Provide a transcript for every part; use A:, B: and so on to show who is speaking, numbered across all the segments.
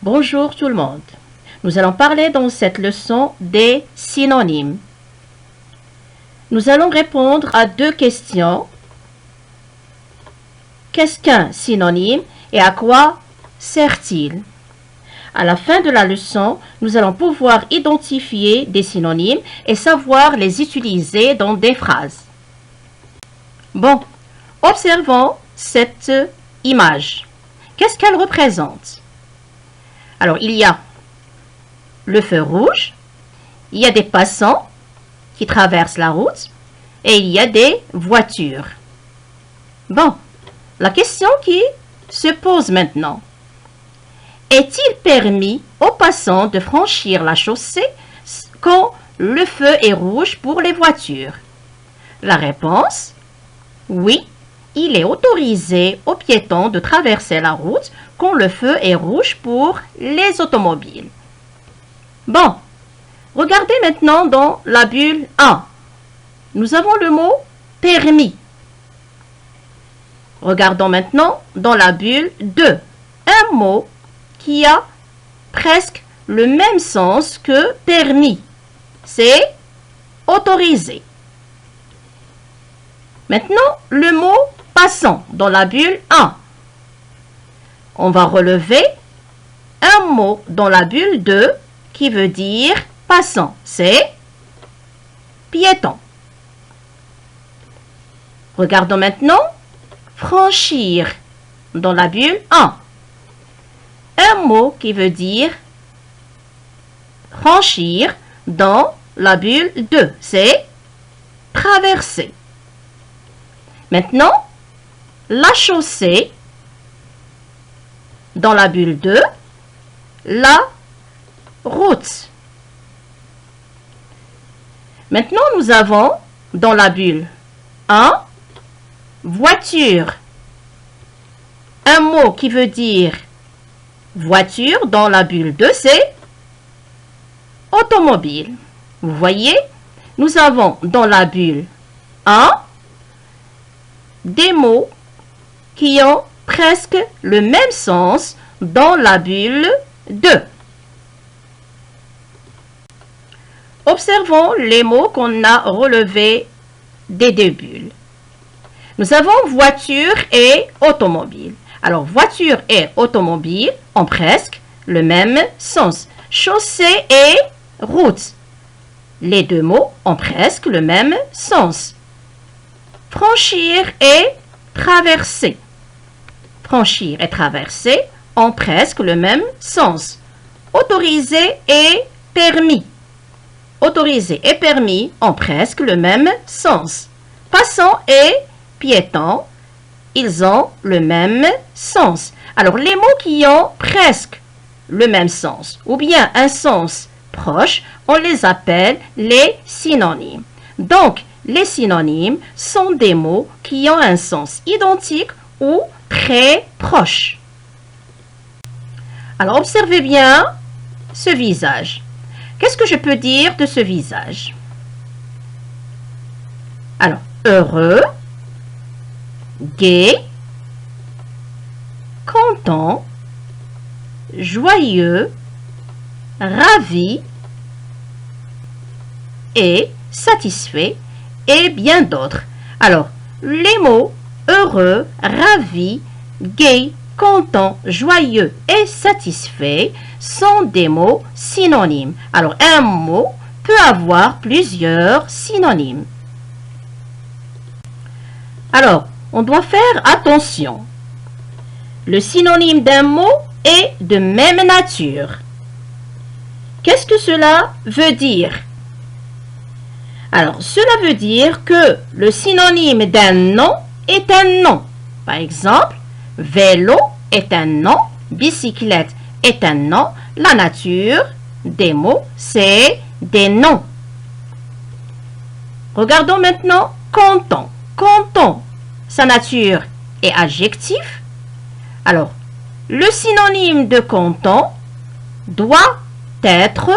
A: Bonjour tout le monde. Nous allons parler dans cette leçon des synonymes. Nous allons répondre à deux questions. Qu'est-ce qu'un synonyme et à quoi sert-il? À la fin de la leçon, nous allons pouvoir identifier des synonymes et savoir les utiliser dans des phrases. Bon, observons cette image. Qu'est-ce qu'elle représente? Alors, il y a le feu rouge, il y a des passants qui traversent la route et il y a des voitures. Bon, la question qui se pose maintenant. Est-il permis aux passants de franchir la chaussée quand le feu est rouge pour les voitures? La réponse, oui, il est autorisé aux piétons de traverser la route quand le feu est rouge pour les automobiles. Bon, regardez maintenant dans la bulle 1. Nous avons le mot permis. Regardons maintenant dans la bulle 2. Un mot qui a presque le même sens que permis. C'est autorisé. Maintenant, le mot passant dans la bulle 1. On va relever un mot dans la bulle 2 qui veut dire passant. C'est piéton. Regardons maintenant franchir dans la bulle 1. Un mot qui veut dire franchir dans la bulle 2. C'est traverser. Maintenant, la chaussée dans la bulle 2, la route. Maintenant, nous avons dans la bulle 1, voiture. Un mot qui veut dire voiture dans la bulle 2, c'est automobile. Vous voyez, nous avons dans la bulle 1 des mots qui ont presque le même sens dans la bulle 2. Observons les mots qu'on a relevés des deux bulles. Nous avons voiture et automobile. Alors, voiture et automobile ont presque le même sens. Chaussée et route. Les deux mots ont presque le même sens. Franchir et traverser. Franchir et traverser ont presque le même sens. Autoriser et permis. Autoriser et permis ont presque le même sens. Passant et piéton, ils ont le même sens. Alors, les mots qui ont presque le même sens ou bien un sens proche, on les appelle les synonymes. Donc, les synonymes sont des mots qui ont un sens identique ou très proche. Alors, observez bien ce visage. Qu'est-ce que je peux dire de ce visage? Alors, heureux, gai, content, joyeux, ravi et satisfait et bien d'autres. Alors, les mots heureux, ravi, gai, content, joyeux et satisfait sont des mots synonymes. Alors, un mot peut avoir plusieurs synonymes. Alors, on doit faire attention. Le synonyme d'un mot est de même nature. Qu'est-ce que cela veut dire? Alors, cela veut dire que le synonyme d'un nom est un nom. Par exemple, vélo est un nom, bicyclette est un nom. La nature des mots, c'est des noms. Regardons maintenant content. Content, sa nature est adjectif. Alors, le synonyme de content doit être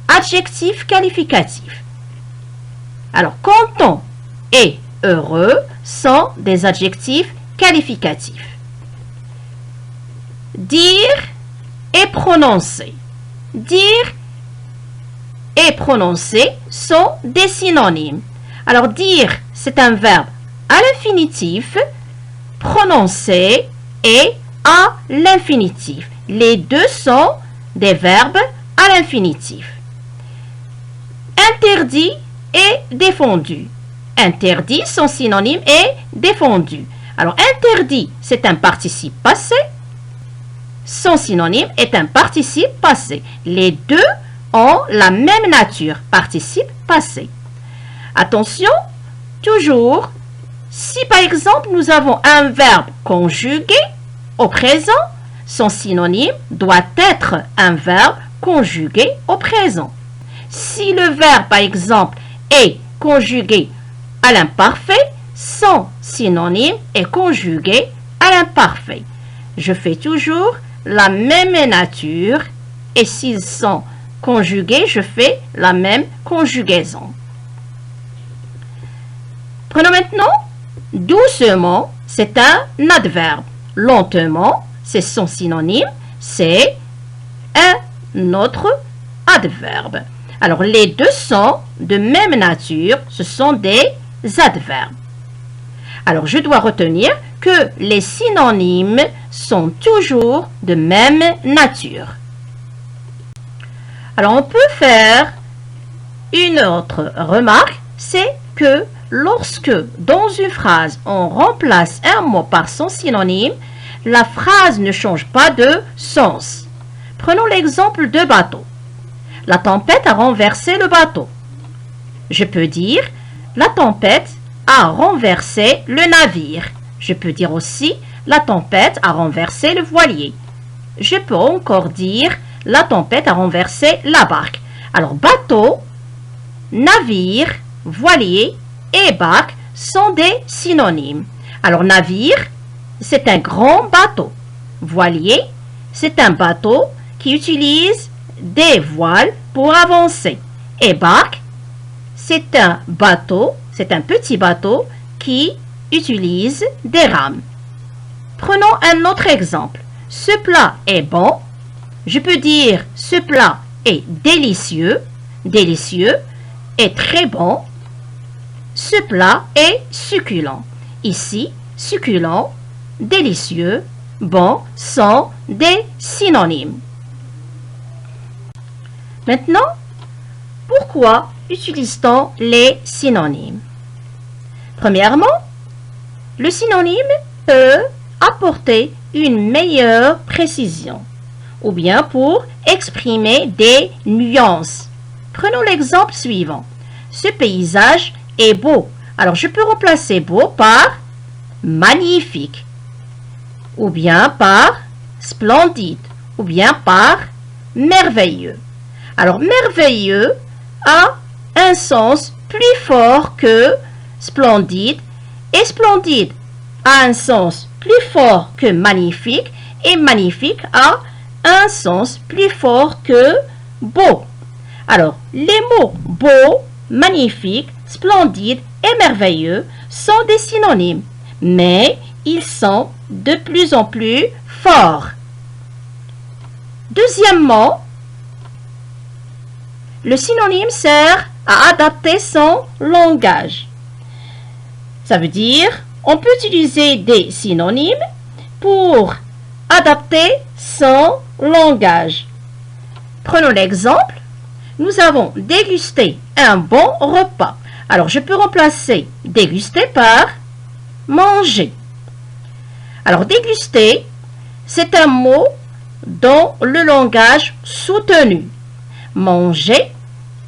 A: adjectif qualificatif. Alors, content et heureux sont des adjectifs qualificatifs. Dire est prononcer. Dire et prononcer sont des synonymes. Alors dire, c'est un verbe à l'infinitif, prononcer est à l'infinitif. Les deux sont des verbes à l'infinitif. Interdit et défendu. Interdit, son synonyme est défendu. Alors interdit, c'est un participe passé. Son synonyme est un participe passé. Les deux ont la même nature, participe passé. Attention, toujours, si par exemple nous avons un verbe conjugué au présent, son synonyme doit être un verbe conjugué au présent. Si le verbe par exemple est conjugué à l'imparfait, son synonyme est conjugué à l'imparfait. Je fais toujours la même nature et s'ils sont conjugués, je fais la même conjugaison. Prenons maintenant doucement, c'est un adverbe. Lentement, c'est son synonyme, c'est un autre adverbe. Alors les deux sont de même nature, ce sont des adverbes. Alors je dois retenir que les synonymes sont toujours de même nature. Alors on peut faire une autre remarque, c'est que lorsque dans une phrase on remplace un mot par son synonyme, la phrase ne change pas de sens. Prenons l'exemple de bateau. La tempête a renversé le bateau. Je peux dire la tempête a renversé le navire. Je peux dire aussi la tempête a renversé le voilier. Je peux encore dire la tempête a renversé la barque. Alors bateau, navire, voilier et barque sont des synonymes. Alors navire, c'est un grand bateau. Voilier, c'est un bateau qui utilise des voiles pour avancer. Et barque, c'est un bateau, c'est un petit bateau qui utilise des rames. Prenons un autre exemple. Ce plat est bon. Je peux dire ce plat est délicieux. Délicieux est très bon. Ce plat est succulent. Ici, succulent, délicieux, bon sont des synonymes. Maintenant, pourquoi utilise-t-on les synonymes? Premièrement, le synonyme peut apporter une meilleure précision ou bien pour exprimer des nuances. Prenons l'exemple suivant. Ce paysage est beau. Alors, je peux remplacer beau par magnifique ou bien par splendide ou bien par merveilleux. Alors, merveilleux a un sens plus fort que splendide et splendide a un sens plus fort que magnifique et magnifique a un sens plus fort que beau. Alors, les mots beau, magnifique, splendide et merveilleux sont des synonymes, mais ils sont de plus en plus forts. Deuxièmement, le synonyme sert à adapter son langage. Ça veut dire, on peut utiliser des synonymes pour adapter son langage. Prenons l'exemple. Nous avons dégusté un bon repas. Alors, je peux remplacer déguster par manger. Alors, déguster, c'est un mot dans le langage soutenu. Manger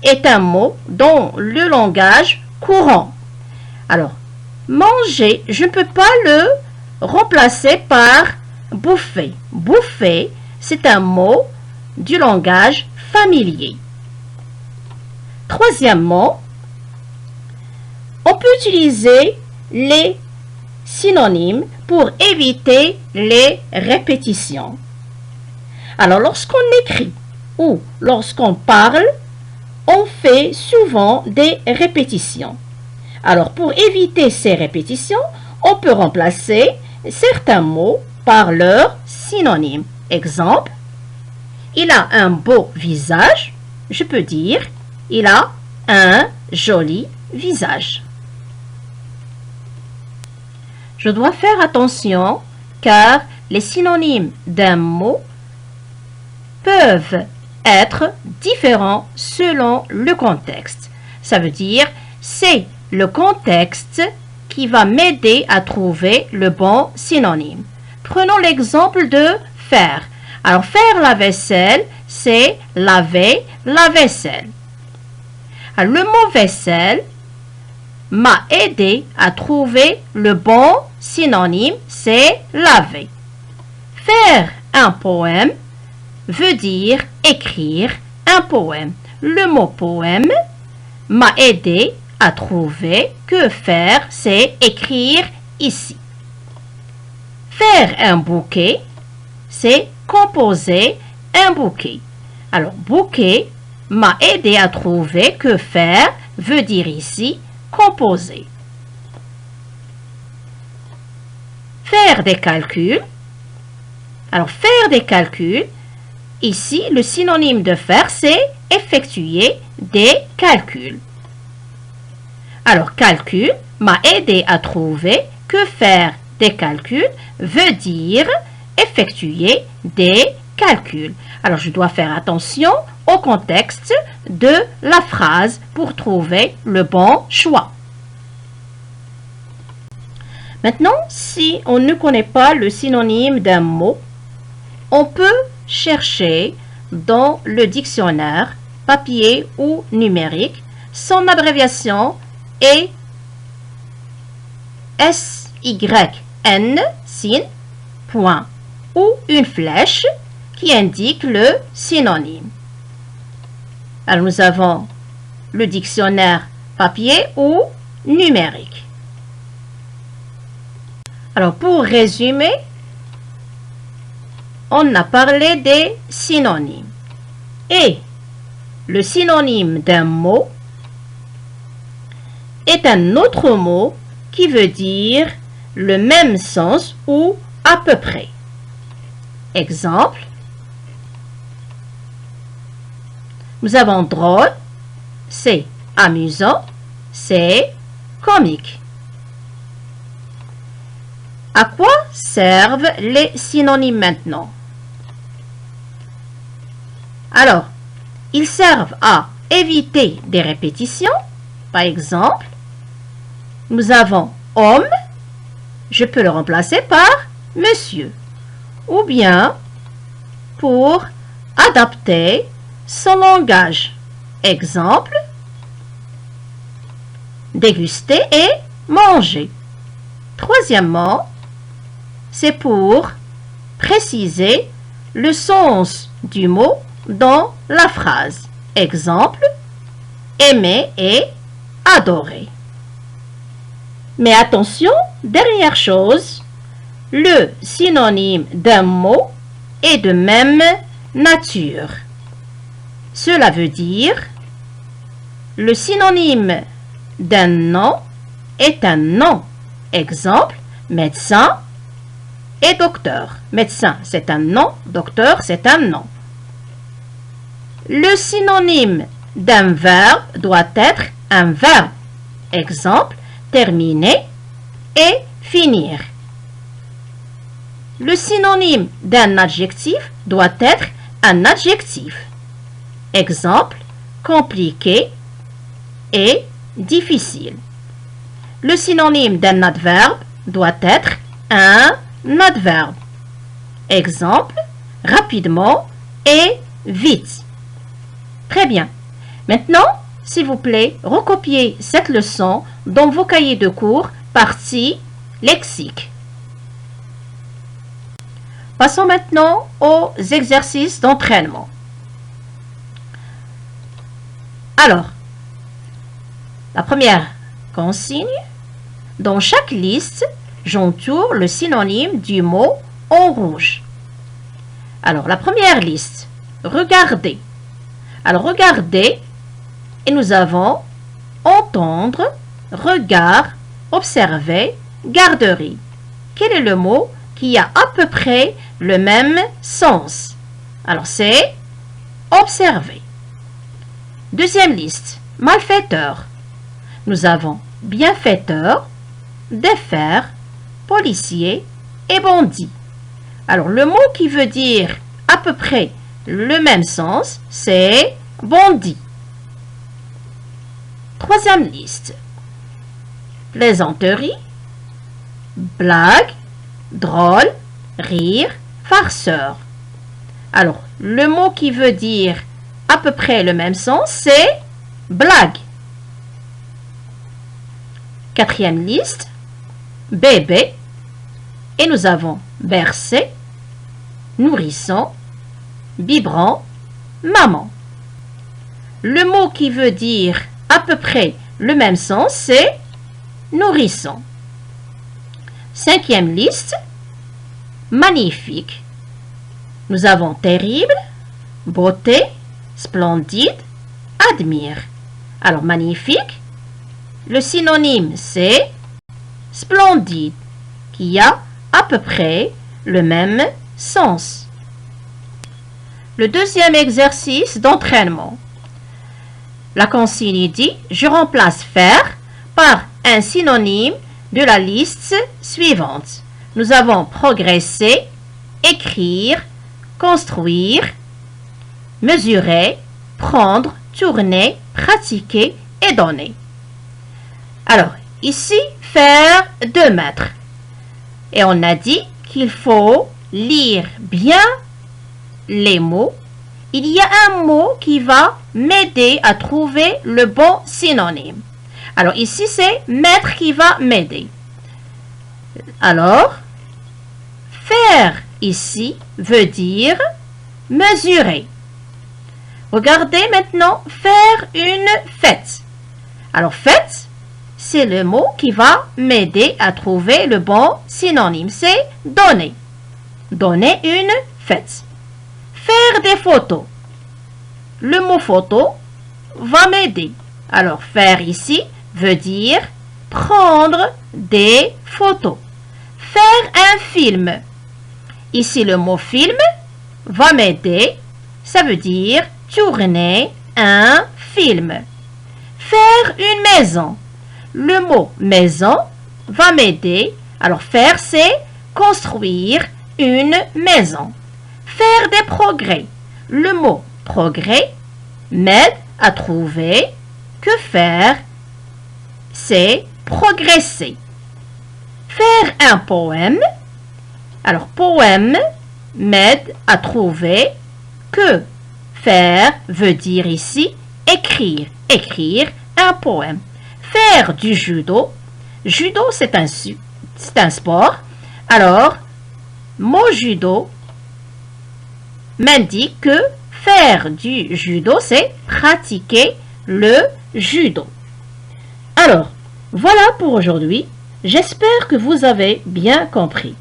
A: est un mot dans le langage courant. Alors, manger, je ne peux pas le remplacer par bouffer. Bouffer, c'est un mot du langage familier. Troisièmement, on peut utiliser les synonymes pour éviter les répétitions. Alors, lorsqu'on écrit ou lorsqu'on parle, on fait souvent des répétitions. Alors, pour éviter ces répétitions, on peut remplacer certains mots par leurs synonymes. Exemple, il a un beau visage, je peux dire il a un joli visage. Je dois faire attention car les synonymes d'un mot peuvent être différents selon le contexte. Ça veut dire c'est le contexte qui va m'aider à trouver le bon synonyme. Prenons l'exemple de faire. Alors faire la vaisselle, c'est laver la vaisselle. Alors, le mot vaisselle m'a aidé à trouver le bon synonyme, c'est laver. Faire un poème veut dire écrire un poème. Le mot poème m'a aidé à trouver que faire, c'est écrire ici. Faire un bouquet, c'est composer un bouquet. Alors, bouquet m'a aidé à trouver que faire veut dire ici composer. Faire des calculs. Alors, faire des calculs, ici, le synonyme de faire, c'est effectuer des calculs. Alors, calcul m'a aidé à trouver que faire des calculs veut dire effectuer des calculs. Alors, je dois faire attention au contexte de la phrase pour trouver le bon choix. Maintenant, si on ne connaît pas le synonyme d'un mot, on peut chercher dans le dictionnaire, papier ou numérique, son abréviation est SYN, SYN, point, ou une flèche qui indique le synonyme. Alors nous avons le dictionnaire papier ou numérique. Alors pour résumer, on a parlé des synonymes. Et le synonyme d'un mot est un autre mot qui veut dire le même sens ou à peu près. Exemple, nous avons drôle, c'est amusant, c'est comique. À quoi servent les synonymes maintenant? Alors, ils servent à éviter des répétitions. Par exemple, nous avons homme, je peux le remplacer par monsieur. Ou bien, pour adapter son langage. Exemple, déguster et manger. Troisièmement, c'est pour préciser le sens du mot dans la phrase. Exemple, aimer et adorer. Mais attention, dernière chose, le synonyme d'un mot est de même nature. Cela veut dire le synonyme d'un nom est un nom. Exemple, médecin et docteur. Médecin, c'est un nom. Docteur, c'est un nom. Le synonyme d'un verbe doit être un verbe. Exemple, terminer et finir. Le synonyme d'un adjectif doit être un adjectif. Exemple, compliqué et difficile. Le synonyme d'un adverbe doit être un adverbe. Exemple, rapidement et vite. Très bien. Maintenant, s'il vous plaît, recopiez cette leçon dans vos cahiers de cours, partie lexique. Passons maintenant aux exercices d'entraînement. Alors, la première consigne, dans chaque liste, j'entoure le synonyme du mot en rouge. Alors, la première liste, regarder. Alors, regarder, et nous avons entendre, regard, observer, garderie. Quel est le mot qui a à peu près le même sens? Alors, c'est observer. Deuxième liste, malfaiteur. Nous avons bienfaiteur, défaire, policier et bandit. Alors, le mot qui veut dire à peu près le même sens, c'est bandit. Troisième liste, plaisanterie, blague, drôle, rire, farceur. Alors, le mot qui veut dire à peu près le même sens, c'est blague. Quatrième liste, bébé. Et nous avons bercé, nourrisson, biberon, maman. Le mot qui veut dire à peu près le même sens, c'est nourrisson. Cinquième liste, magnifique. Nous avons terrible, beauté, splendide, admire. Alors, magnifique, le synonyme c'est splendide, qui a à peu près le même sens. Le deuxième exercice d'entraînement. La consigne dit « Je remplace faire par un synonyme de la liste suivante. » Nous avons progresser, écrire, construire, mesurer, prendre, tourner, pratiquer et donner. Alors, ici, faire 2 mètres. Et on a dit qu'il faut lire bien les mots. Il y a un mot qui va m'aider à trouver le bon synonyme. Alors ici, c'est mètre qui va m'aider. Alors, faire ici veut dire mesurer. Regardez maintenant, faire une fête. Alors, fête, c'est le mot qui va m'aider à trouver le bon synonyme. C'est donner. Donner une fête. Faire des photos. Le mot photo va m'aider. Alors, faire ici veut dire prendre des photos. Faire un film. Ici, le mot film va m'aider. Ça veut dire tourner un film. Faire une maison. Le mot maison va m'aider. Alors, faire, c'est construire une maison. Faire des progrès. Le mot progrès m'aide à trouver que faire, c'est progresser. Faire un poème. Alors, poème m'aide à trouver que faire veut dire ici écrire. Écrire un poème. Faire du judo. Judo, c'est un sport. Alors, mot judo m'indique que faire du judo, c'est pratiquer le judo. Alors, voilà pour aujourd'hui. J'espère que vous avez bien compris.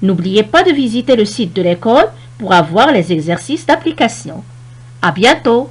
A: N'oubliez pas de visiter le site de l'école pour avoir les exercices d'application. À bientôt!